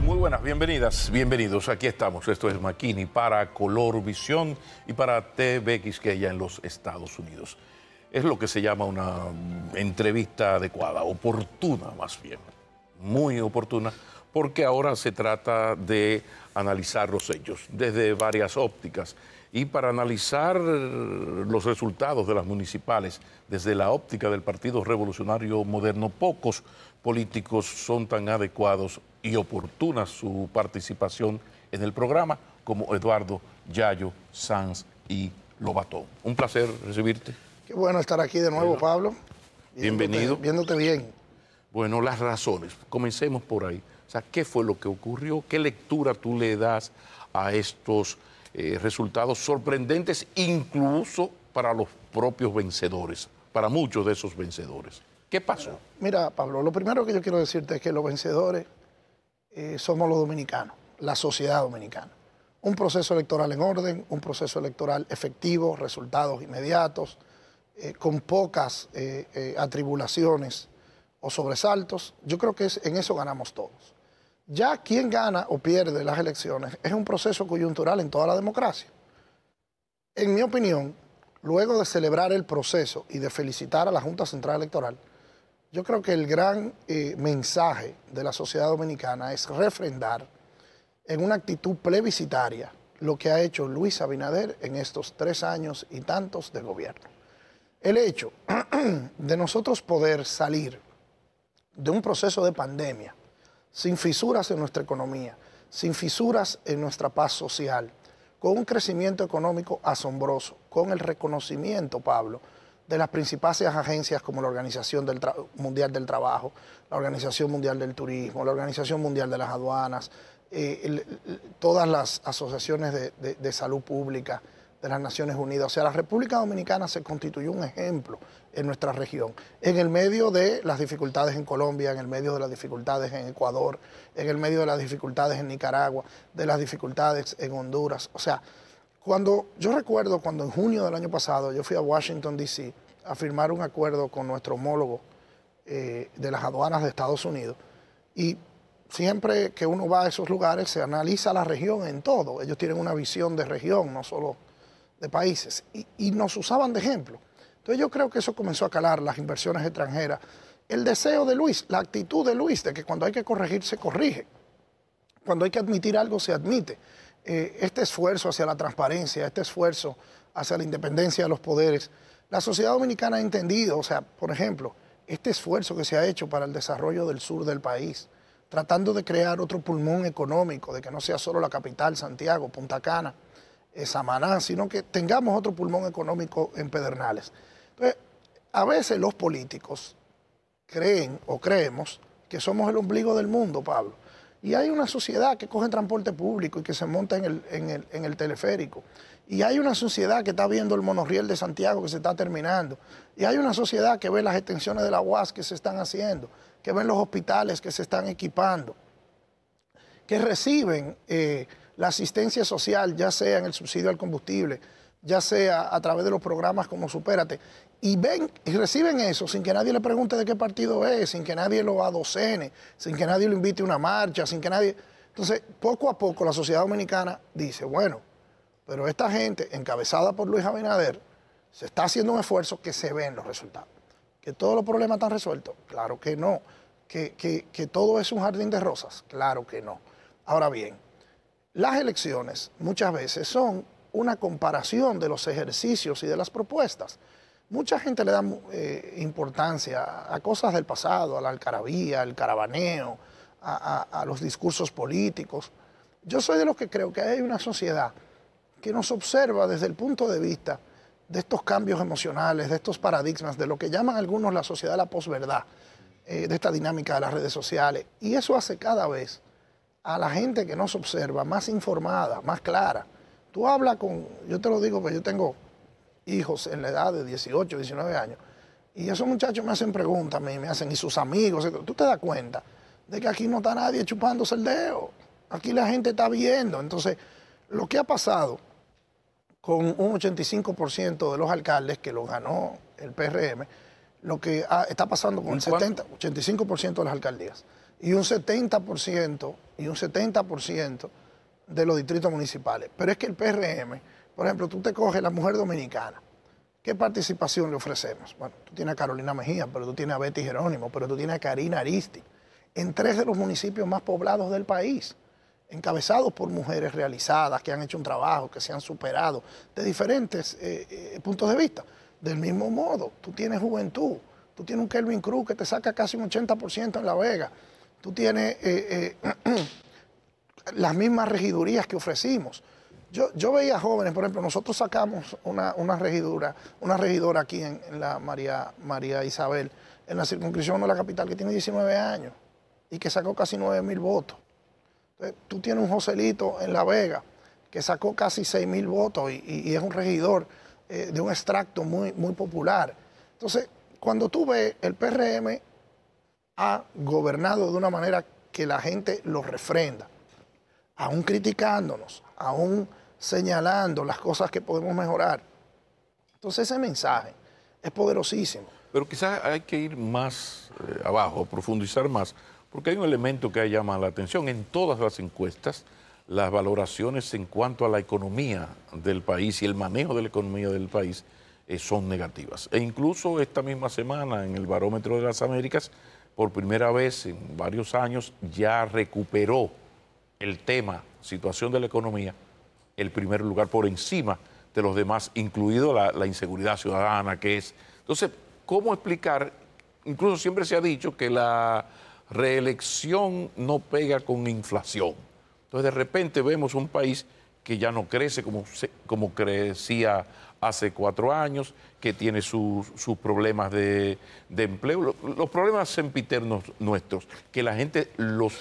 Muy buenas, bienvenidas, bienvenidos. Aquí estamos. Esto es Makini para Color Visión y para TV Quisqueya en los Estados Unidos. Es lo que se llama una entrevista adecuada, oportuna más bien, muy oportuna, porque ahora se trata de analizar los hechos desde varias ópticas. Y para analizar los resultados de las municipales desde la óptica del Partido Revolucionario Moderno, pocos políticos son tan adecuados y oportunas su participación en el programa como Eduardo Yayo Sanz y Lobatón. Un placer recibirte. Qué bueno estar aquí de nuevo, Pablo. Bienvenido. Viéndote bien. Bueno, las razones. Comencemos por ahí. O sea, ¿qué fue lo que ocurrió? ¿Qué lectura tú le das a estos resultados sorprendentes, incluso para los propios vencedores, para muchos de esos vencedores? ¿Qué pasó? Mira, Pablo, lo primero que yo quiero decirte es que los vencedores somos los dominicanos, la sociedad dominicana. Un proceso electoral en orden, un proceso electoral efectivo, resultados inmediatos, con pocas atribulaciones o sobresaltos. Yo creo que en eso ganamos todos. Ya quien gana o pierde las elecciones es un proceso coyuntural en toda la democracia. En mi opinión, luego de celebrar el proceso y de felicitar a la Junta Central Electoral, yo creo que el gran mensaje de la sociedad dominicana es refrendar en una actitud plebiscitaria lo que ha hecho Luis Abinader en estos 3 años y tantos de gobierno. El hecho de nosotros poder salir de un proceso de pandemia sin fisuras en nuestra economía, sin fisuras en nuestra paz social, con un crecimiento económico asombroso, con el reconocimiento, Pablo, de las principales agencias como la Organización Mundial del Trabajo, la Organización Mundial del Turismo, la Organización Mundial de las Aduanas, todas las asociaciones de salud pública de las Naciones Unidas. O sea, la República Dominicana se constituyó un ejemplo en nuestra región, en el medio de las dificultades en Colombia, en el medio de las dificultades en Ecuador, en el medio de las dificultades en Nicaragua, de las dificultades en Honduras. O sea, yo recuerdo cuando en junio del año pasado yo fui a Washington, D.C. a firmar un acuerdo con nuestro homólogo de las aduanas de Estados Unidos, y siempre que uno va a esos lugares se analiza la región en todo. Ellos tienen una visión de región, no solo de países, y nos usaban de ejemplo. Entonces yo creo que eso comenzó a calar las inversiones extranjeras. El deseo de Luis, la actitud de Luis, de que cuando hay que corregir, se corrige. Cuando hay que admitir algo, se admite. Este esfuerzo hacia la transparencia, este esfuerzo hacia la independencia de los poderes, la sociedad dominicana ha entendido. O sea, por ejemplo, este esfuerzo que se ha hecho para el desarrollo del sur del país, tratando de crear otro pulmón económico, de que no sea solo la capital, Santiago, Punta Cana, Samaná, sino que tengamos otro pulmón económico en Pedernales. Entonces, a veces los políticos creen o creemos que somos el ombligo del mundo, Pablo. Y hay una sociedad que coge transporte público y que se monta en el teleférico. Y hay una sociedad que está viendo el monorriel de Santiago que se está terminando. Y hay una sociedad que ve las extensiones de la UAS que se están haciendo, que ven los hospitales que se están equipando, que reciben la asistencia social, ya sea en el subsidio al combustible, ya sea a través de los programas como Supérate, y ven y reciben eso sin que nadie le pregunte de qué partido es, sin que nadie lo adocene, sin que nadie lo invite a una marcha, sin que nadie... Entonces, poco a poco la sociedad dominicana dice, bueno, pero esta gente encabezada por Luis Abinader se está haciendo un esfuerzo, que se ven los resultados. ¿Que todos los problemas están resueltos? Claro que no. ¿Que todo es un jardín de rosas? Claro que no. Ahora bien, las elecciones muchas veces son una comparación de los ejercicios y de las propuestas. Mucha gente le da importancia a cosas del pasado, a la algarabía, al caravaneo, a los discursos políticos. Yo soy de los que creo que hay una sociedad que nos observa desde el punto de vista de estos cambios emocionales, de estos paradigmas, de lo que llaman algunos la sociedad de la posverdad, de esta dinámica de las redes sociales. Y eso hace cada vez a la gente que nos observa más informada, más clara. Tú hablas yo te lo digo, que yo tengo hijos en la edad de 18, 19 años, y esos muchachos me hacen preguntas, me hacen, y sus amigos, tú te das cuenta de que aquí no está nadie chupándose el dedo, aquí la gente está viendo. Entonces, lo que ha pasado con un 85% de los alcaldes que lo ganó el PRM, lo que está pasando con el 85% de las alcaldías, y un 70% de los distritos municipales. Pero es que el PRM, por ejemplo, tú te coges la mujer dominicana. ¿Qué participación le ofrecemos? Bueno, tú tienes a Carolina Mejía, pero tú tienes a Betty Jerónimo, pero tú tienes a Karina Aristi, en 3 de los municipios más poblados del país, encabezados por mujeres realizadas, que han hecho un trabajo, que se han superado, de diferentes puntos de vista. Del mismo modo, tú tienes juventud, tú tienes un Kelvin Cruz que te saca casi un 80% en La Vega, tú tienes las mismas regidurías que ofrecimos. Yo veía jóvenes, por ejemplo, nosotros sacamos una regidora aquí en la María Isabel, en la circunscripción de la capital, que tiene 19 años y que sacó casi 9.000 votos. Entonces, tú tienes un Joselito en La Vega que sacó casi 6.000 votos y es un regidor de un extracto muy popular. Entonces, cuando tú ves, el PRM ha gobernado de una manera que la gente lo refrenda, aún criticándonos, aún señalando las cosas que podemos mejorar. Entonces ese mensaje es poderosísimo. Pero quizás hay que ir más abajo, profundizar más, porque hay un elemento que llama la atención. En todas las encuestas, las valoraciones en cuanto a la economía del país y el manejo de la economía del país son negativas. E incluso esta misma semana en el Barómetro de las Américas, por primera vez en varios años, ya recuperó el tema, situación de la economía, el primer lugar por encima de los demás, incluido la inseguridad ciudadana, que es... Entonces, ¿cómo explicar? Incluso siempre se ha dicho que la reelección no pega con inflación. Entonces, de repente vemos un país que ya no crece como crecía hace 4 años, que tiene sus problemas de empleo, los problemas sempiternos nuestros, que la gente los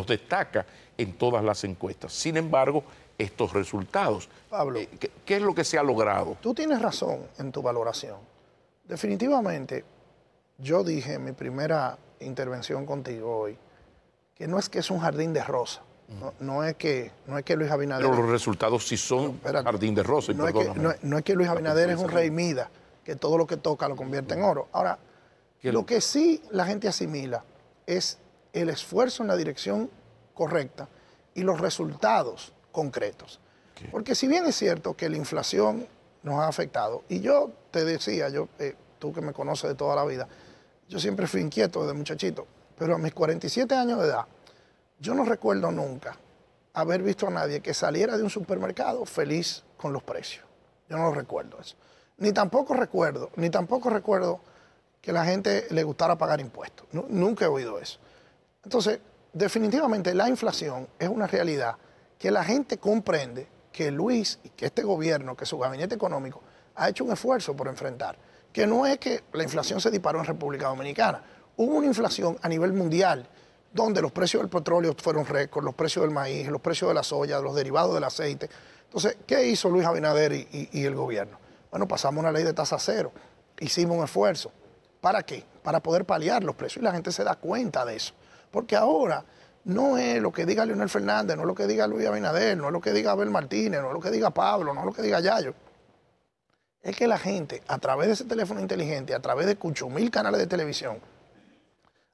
destaca en todas las encuestas. Sin embargo, estos resultados, Pablo, ¿qué es lo que se ha logrado? Tú tienes razón en tu valoración. Definitivamente, yo dije en mi primera intervención contigo hoy que no es que es un jardín de rosas. No es que Luis Abinader... Pero los resultados sí son jardín de rosas. No es que Luis Abinader es un rey Midas, que todo lo que toca lo convierte en oro. Ahora, lo que sí la gente asimila es el esfuerzo en la dirección correcta y los resultados concretos. Okay. Porque si bien es cierto que la inflación nos ha afectado, y yo te decía, tú que me conoces de toda la vida, yo siempre fui inquieto desde muchachito, pero a mis 47 años de edad, yo no recuerdo nunca haber visto a nadie que saliera de un supermercado feliz con los precios. Yo no lo recuerdo eso. Ni tampoco recuerdo que la gente le gustara pagar impuestos. Nunca he oído eso. Entonces, definitivamente la inflación es una realidad que la gente comprende que Luis y que este gobierno, que su gabinete económico ha hecho un esfuerzo por enfrentar. Que no es que la inflación se disparó en República Dominicana. Hubo una inflación a nivel mundial donde los precios del petróleo fueron récord, los precios del maíz, los precios de la soya, los derivados del aceite. Entonces, ¿qué hizo Luis Abinader y el gobierno? Bueno, pasamos una ley de tasa cero, hicimos un esfuerzo. ¿Para qué? Para poder paliar los precios y la gente se da cuenta de eso. Porque ahora no es lo que diga Leonel Fernández, no es lo que diga Luis Abinader, no es lo que diga Abel Martínez, no es lo que diga Pablo, no es lo que diga Yayo. Es que la gente, a través de ese teléfono inteligente, a través de 8.000 canales de televisión,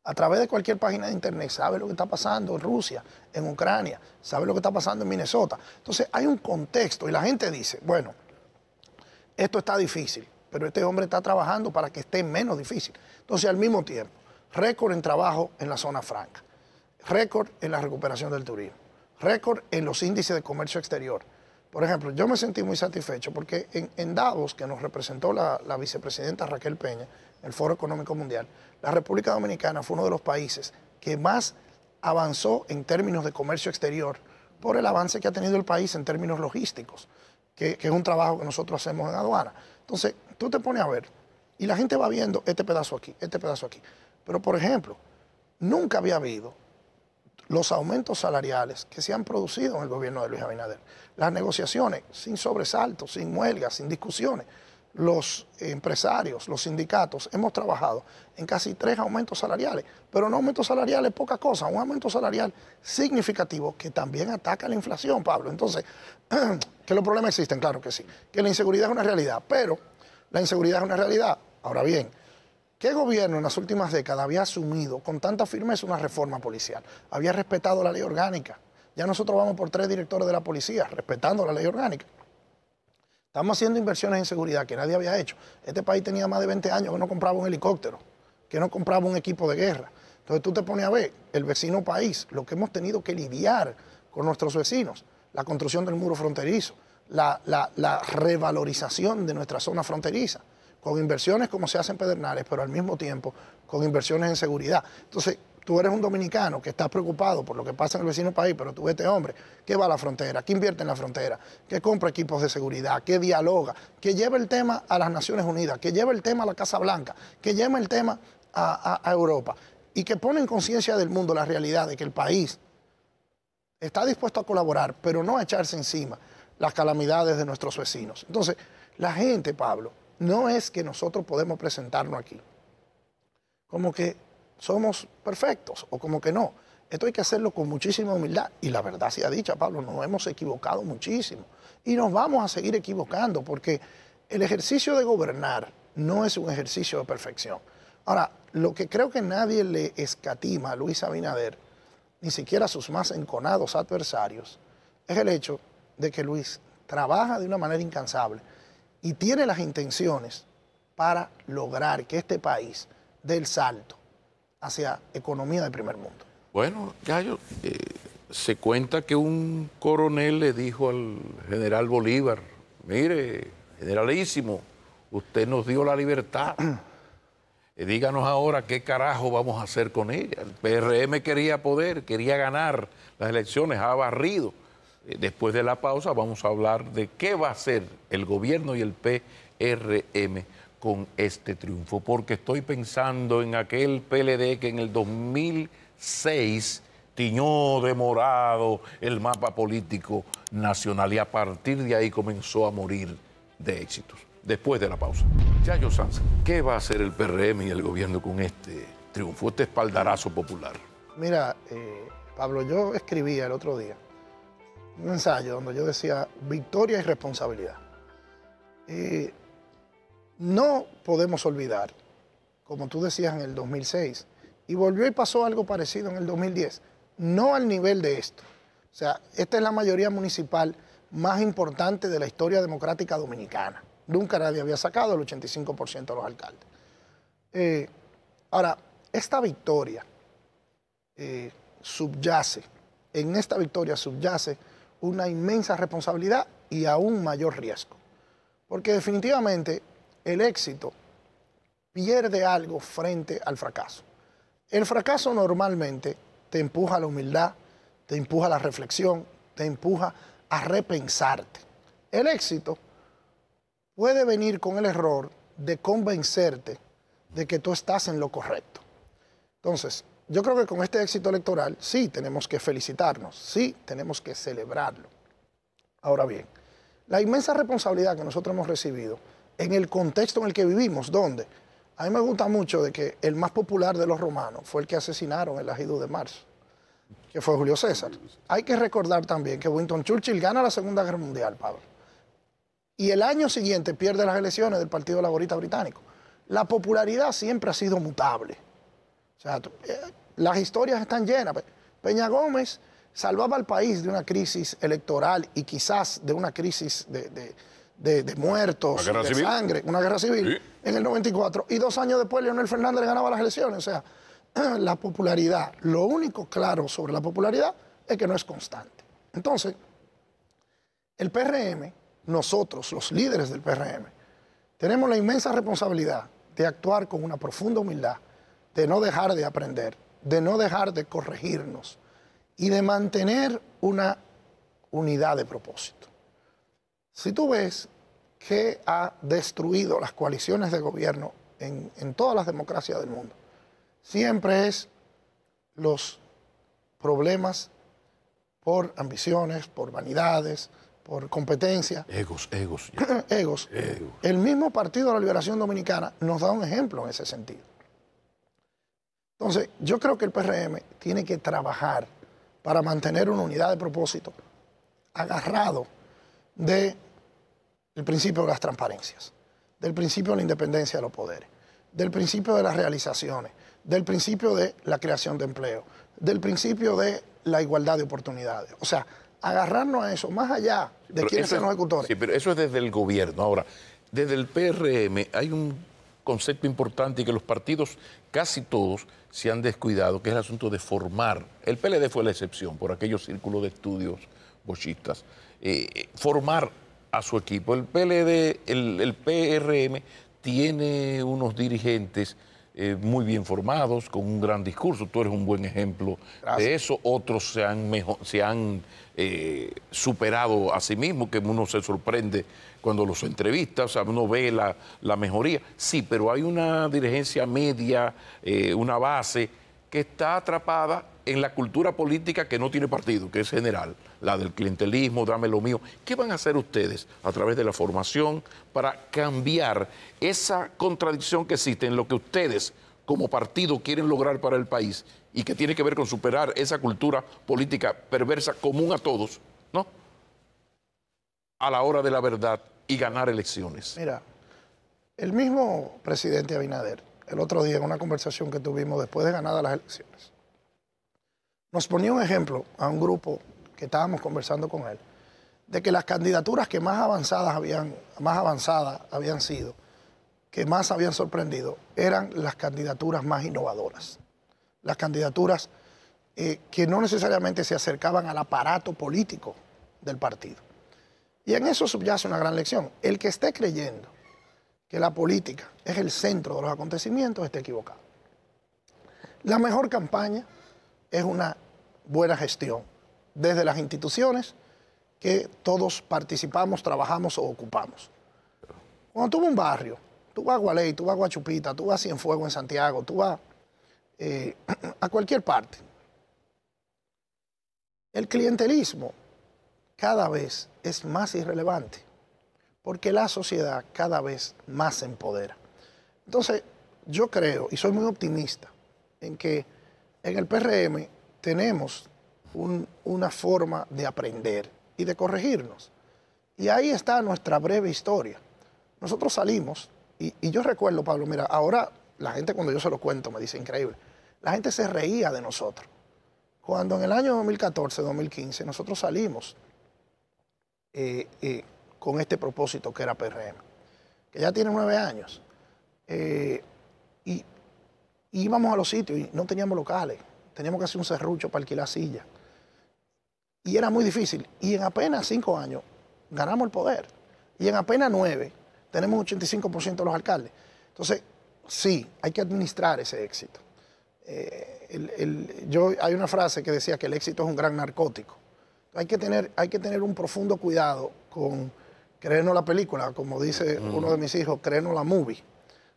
a través de cualquier página de internet, sabe lo que está pasando en Rusia, en Ucrania, sabe lo que está pasando en Minnesota. Entonces hay un contexto y la gente dice, bueno, esto está difícil, pero este hombre está trabajando para que esté menos difícil. Entonces, al mismo tiempo, récord en trabajo en la zona franca, récord en la recuperación del turismo, récord en los índices de comercio exterior. Por ejemplo, yo me sentí muy satisfecho porque en Davos, que nos representó la vicepresidenta Raquel Peña, el Foro Económico Mundial, la República Dominicana fue uno de los países que más avanzó en términos de comercio exterior por el avance que ha tenido el país en términos logísticos, que es un trabajo que nosotros hacemos en aduana. Entonces, tú te pones a ver y la gente va viendo este pedazo aquí, este pedazo aquí. Pero, por ejemplo, nunca había habido los aumentos salariales que se han producido en el gobierno de Luis Abinader. Las negociaciones sin sobresaltos, sin huelgas, sin discusiones. Los empresarios, los sindicatos, hemos trabajado en casi 3 aumentos salariales, pero no aumentos salariales poca cosa, un aumento salarial significativo que también ataca la inflación, Pablo. Entonces, que los problemas existen, claro que sí, que la inseguridad es una realidad, pero la inseguridad es una realidad. Ahora bien, ¿Qué gobierno en las últimas décadas había asumido con tanta firmeza una reforma policial? Había respetado la ley orgánica. Ya nosotros vamos por 3 directores de la policía, respetando la ley orgánica. Estamos haciendo inversiones en seguridad que nadie había hecho. Este país tenía más de 20 años que no compraba un helicóptero, que no compraba un equipo de guerra. Entonces tú te pones a ver el vecino país, lo que hemos tenido que lidiar con nuestros vecinos, la construcción del muro fronterizo, la revalorización de nuestra zona fronteriza, con inversiones como se hace en Pedernales, pero al mismo tiempo con inversiones en seguridad. Entonces, tú eres un dominicano que estás preocupado por lo que pasa en el vecino país, pero tú ves este hombre que va a la frontera, que invierte en la frontera, que compra equipos de seguridad, que dialoga, que lleva el tema a las Naciones Unidas, que lleva el tema a la Casa Blanca, que lleva el tema a Europa y que pone en conciencia del mundo la realidad de que el país está dispuesto a colaborar, pero no a echarse encima las calamidades de nuestros vecinos. Entonces, la gente, Pablo, no es que nosotros podemos presentarnos aquí como que somos perfectos o como que no. Esto hay que hacerlo con muchísima humildad. Y la verdad sea dicha, Pablo, nos hemos equivocado muchísimo. Y nos vamos a seguir equivocando porque el ejercicio de gobernar no es un ejercicio de perfección. Ahora, lo que creo que nadie le escatima a Luis Abinader, ni siquiera a sus más enconados adversarios, es el hecho de que Luis trabaja de una manera incansable y tiene las intenciones para lograr que este país dé el salto hacia economía de primer mundo. Bueno, Yayo, se cuenta que un coronel le dijo al general Bolívar, mire, generalísimo, usted nos dio la libertad, díganos ahora qué carajo vamos a hacer con ella. El PRM quería poder, quería ganar las elecciones, ha barrido. Después de la pausa vamos a hablar de qué va a hacer el gobierno y el PRM con este triunfo, porque estoy pensando en aquel PLD que en el 2006 tiñó de morado el mapa político nacional y a partir de ahí comenzó a morir de éxitos. Después de la pausa. Yayo Sanz, ¿qué va a hacer el PRM y el gobierno con este triunfo, este espaldarazo popular? Mira, Pablo, yo escribía el otro día un ensayo donde yo decía victoria y responsabilidad. No podemos olvidar, como tú decías en el 2006, y volvió y pasó algo parecido en el 2010, no al nivel de esto. O sea, esta es la mayoría municipal más importante de la historia democrática dominicana. Nunca nadie había sacado el 85% de los alcaldes. Ahora, esta victoria en esta victoria subyace una inmensa responsabilidad y aún mayor riesgo. Porque definitivamente el éxito pierde algo frente al fracaso. El fracaso normalmente te empuja a la humildad, te empuja a la reflexión, te empuja a repensarte. El éxito puede venir con el error de convencerte de que tú estás en lo correcto. Entonces, yo creo que con este éxito electoral sí tenemos que felicitarnos, sí tenemos que celebrarlo. Ahora bien, la inmensa responsabilidad que nosotros hemos recibido en el contexto en el que vivimos, donde a mí me gusta mucho de que el más popular de los romanos fue el que asesinaron el ajido de marzo, que fue Julio César. Hay que recordar también que Winston Churchill gana la Segunda Guerra Mundial, Pablo, y el año siguiente pierde las elecciones del Partido Laborista Británico. La popularidad siempre ha sido mutable. O sea, las historias están llenas. Peña Gómez salvaba al país de una crisis electoral y quizás de una crisis de muertos, de sangre, una guerra civil, sí, en el 94. Y 2 años después Leonel Fernández le ganaba las elecciones. O sea, la popularidad, lo único claro sobre la popularidad es que no es constante. Entonces, el PRM, nosotros, los líderes del PRM, tenemos la inmensa responsabilidad de actuar con una profunda humildad, de no dejar de aprender, de no dejar de corregirnos y de mantener una unidad de propósito. Si tú ves que ha destruido las coaliciones de gobierno en todas las democracias del mundo, siempre es los problemas por ambiciones, por vanidades, por competencia. Egos. Egos. El mismo Partido de la Liberación Dominicana nos da un ejemplo en ese sentido. Entonces, yo creo que el PRM tiene que trabajar para mantener una unidad de propósito agarrado del principio de las transparencias, del principio de la independencia de los poderes, del principio de las realizaciones, del principio de la creación de empleo, del principio de la igualdad de oportunidades. O sea, agarrarnos a eso, más allá de quiénes son los ejecutores. Sí, pero eso es desde el gobierno. Ahora, desde el PRM hay un concepto importante y que los partidos, casi todos, se han descuidado, que es el asunto de formar. El PLD fue la excepción por aquellos círculos de estudios bochistas. Formar a su equipo. El PLD, el PRM tiene unos dirigentes muy bien formados, con un gran discurso. Tú eres un buen ejemplo de eso. Otros se han superado a sí mismos, que uno se sorprende cuando los entrevista, o sea, uno ve la mejoría. Sí, pero hay una dirigencia media, una base que está atrapada en la cultura política que no tiene partido, que es general, la del clientelismo, dame lo mío. ¿Qué van a hacer ustedes a través de la formación para cambiar esa contradicción que existe en lo que ustedes como partido quieren lograr para el país y que tiene que ver con superar esa cultura política perversa común a todos, ¿no? A la hora de la verdad y ganar elecciones? Mira, el mismo presidente Abinader, el otro día en una conversación que tuvimos después de ganadas las elecciones, nos ponía un ejemplo a un grupo que estábamos conversando con él, de que las candidaturas que más avanzadas habían sido, que más habían sorprendido, eran las candidaturas más innovadoras. Las candidaturas que no necesariamente se acercaban al aparato político del partido. Y en eso subyace una gran lección. El que esté creyendo que la política es el centro de los acontecimientos está equivocado. La mejor campaña es una buena gestión desde las instituciones que todos participamos, trabajamos o ocupamos. Cuando tú vas a un barrio, tú vas a Gualey, tú vas a Guachupita, tú vas a Cienfuegos en Santiago, tú vas a cualquier parte. El clientelismo cada vez es más irrelevante porque la sociedad cada vez más se empodera. Entonces, yo creo, y soy muy optimista, en que en el PRM tenemos una forma de aprender y de corregirnos. Y ahí está nuestra breve historia. Nosotros salimos, y yo recuerdo, Pablo, mira, ahora la gente cuando yo se lo cuento me dice, increíble, la gente se reía de nosotros. Cuando en el año 2014, 2015, nosotros salimos con este propósito que era PRM, que ya tiene 9 años, y íbamos a los sitios y no teníamos locales, teníamos que hacer un serrucho para alquilar sillas. Y era muy difícil. Y en apenas 5 años ganamos el poder. Y en apenas 9 tenemos 85% de los alcaldes. Entonces, sí, hay que administrar ese éxito. Hay una frase que decía que el éxito es un gran narcótico. Hay que tener un profundo cuidado con creernos la película, como dice uno de mis hijos, creernos la movie,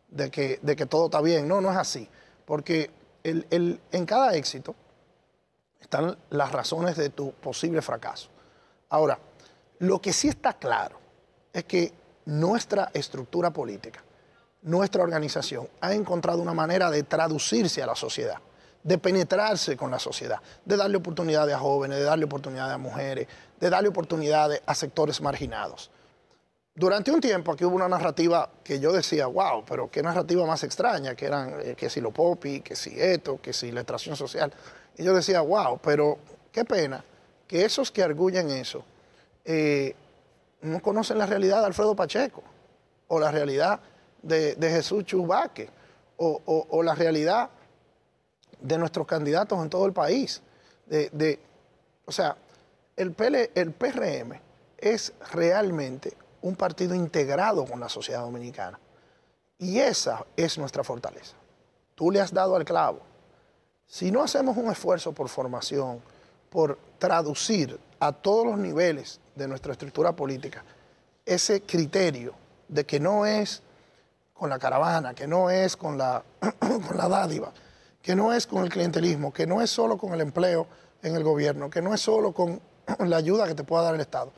de que todo está bien. No, no es así. Porque en cada éxito están las razones de tu posible fracaso. Ahora, lo que sí está claro es que nuestra estructura política, nuestra organización, ha encontrado una manera de traducirse a la sociedad, de penetrarse con la sociedad, de darle oportunidades a jóvenes, de darle oportunidades a mujeres, de darle oportunidades a sectores marginados. Durante un tiempo aquí hubo una narrativa que yo decía, wow, pero qué narrativa más extraña, que eran que si lo popi, que si esto, que si la extracción social. Y yo decía, wow, pero qué pena que esos que arguyen eso no conocen la realidad de Alfredo Pacheco, o la realidad de Jesús Chubaque, o la realidad de nuestros candidatos en todo el país. O sea, el PRM es realmente un partido integrado con la sociedad dominicana. Y esa es nuestra fortaleza. Tú le has dado al clavo. Si no hacemos un esfuerzo por formación, por traducir a todos los niveles de nuestra estructura política ese criterio de que no es con la caravana, que no es con la dádiva, que no es con el clientelismo, que no es solo con el empleo en el gobierno, que no es solo con la ayuda que te pueda dar el Estado,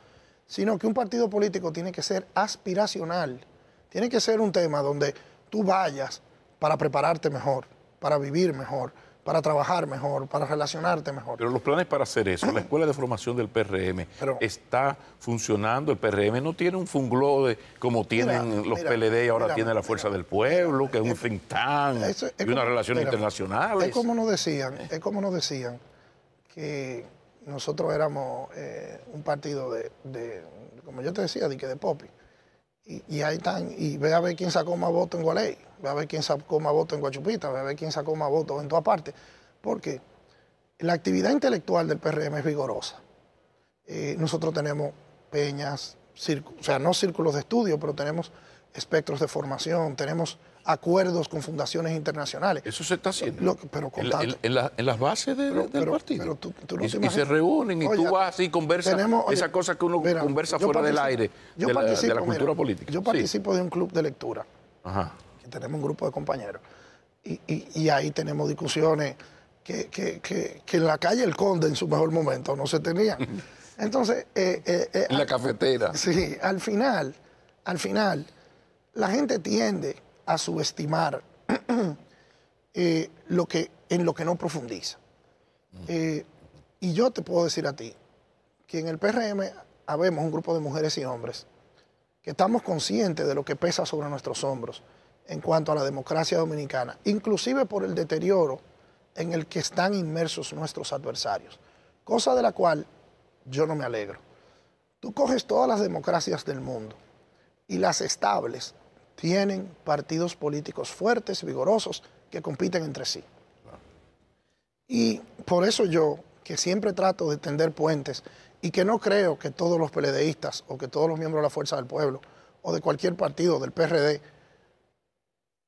sino que un partido político tiene que ser aspiracional, tiene que ser un tema donde tú vayas para prepararte mejor, para vivir mejor, para trabajar mejor, para relacionarte mejor. Pero los planes para hacer eso, la Escuela de Formación del PRM, ¿está funcionando? El PRM no tiene un funglode como tienen los PLD y ahora tiene la Fuerza del Pueblo, que es un think tank y unas relaciones internacionales. Es como nos decían que nosotros éramos un partido como yo te decía, de Popi. Y ahí están, y ve a ver quién sacó más votos en Gualey, ve a ver quién sacó más votos en Guachupita, ve a ver quién sacó más votos en todas partes. Porque la actividad intelectual del PRM es vigorosa. Nosotros tenemos peñas, o sea, no círculos de estudio, pero tenemos espectros de formación, tenemos acuerdos con fundaciones internacionales. Eso se está haciendo. Pero en las bases del partido. Pero tú no y se reúnen y tú vas y conversas esa cosa que uno conversa fuera del aire, de la cultura política. Yo participo de un club de lectura. Ajá. Que tenemos un grupo de compañeros. Y ahí tenemos discusiones que en la calle El Conde en su mejor momento no se tenían. Entonces... en la cafetera. Sí, al final, la gente tiende a subestimar en lo que no profundiza. Y yo te puedo decir a ti que en el PRM habemos un grupo de mujeres y hombres que estamos conscientes de lo que pesa sobre nuestros hombros en cuanto a la democracia dominicana, inclusive por el deterioro en el que están inmersos nuestros adversarios, cosa de la cual yo no me alegro. Tú coges todas las democracias del mundo y las estables tienen partidos políticos fuertes, vigorosos, que compiten entre sí. Y por eso yo, que siempre trato de tender puentes y que no creo que todos los PLDistas o que todos los miembros de la Fuerza del Pueblo o de cualquier partido del PRD,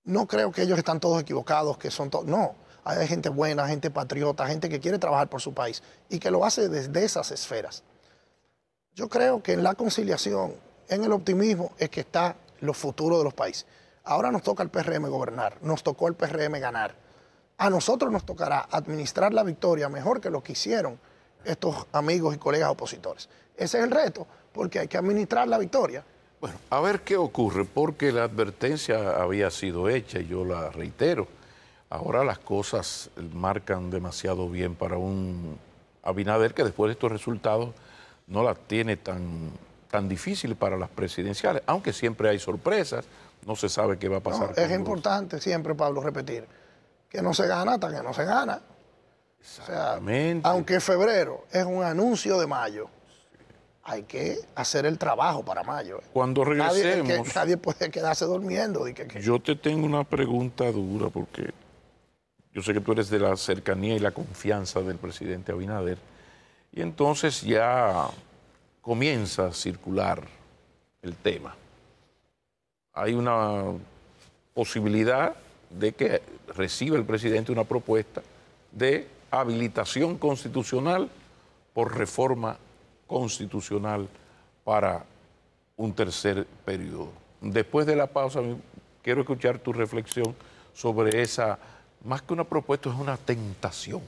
no creo que ellos están todos equivocados, que son todos... No, hay gente buena, gente patriota, gente que quiere trabajar por su país y que lo hace desde esas esferas. Yo creo que en la conciliación, en el optimismo, es que está los futuros de los países. Ahora nos toca al PRM gobernar, nos tocó al PRM ganar. A nosotros nos tocará administrar la victoria mejor que lo que hicieron estos amigos y colegas opositores. Ese es el reto, porque hay que administrar la victoria. Bueno, a ver qué ocurre, porque la advertencia había sido hecha y yo la reitero. Ahora las cosas marcan demasiado bien para un Abinader que después de estos resultados no la tiene tan difícil para las presidenciales, aunque siempre hay sorpresas, no se sabe qué va a pasar. Es importante siempre, Pablo, repetir que no se gana hasta que no se gana. Exactamente. O sea, aunque febrero es un anuncio de mayo, hay que hacer el trabajo para mayo. Cuando regresemos... Nadie puede quedarse durmiendo. Yo te tengo una pregunta dura porque yo sé que tú eres de la cercanía y la confianza del presidente Abinader. Y entonces ya comienza a circular el tema. Hay una posibilidad de que reciba el presidente una propuesta de habilitación constitucional por reforma constitucional para un tercer periodo. Después de la pausa, quiero escuchar tu reflexión sobre esa, más que una propuesta, es una tentación.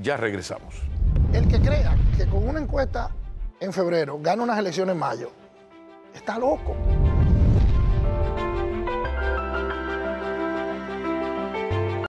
Ya regresamos. El que crea que con una encuesta en febrero gana unas elecciones en mayo, está loco.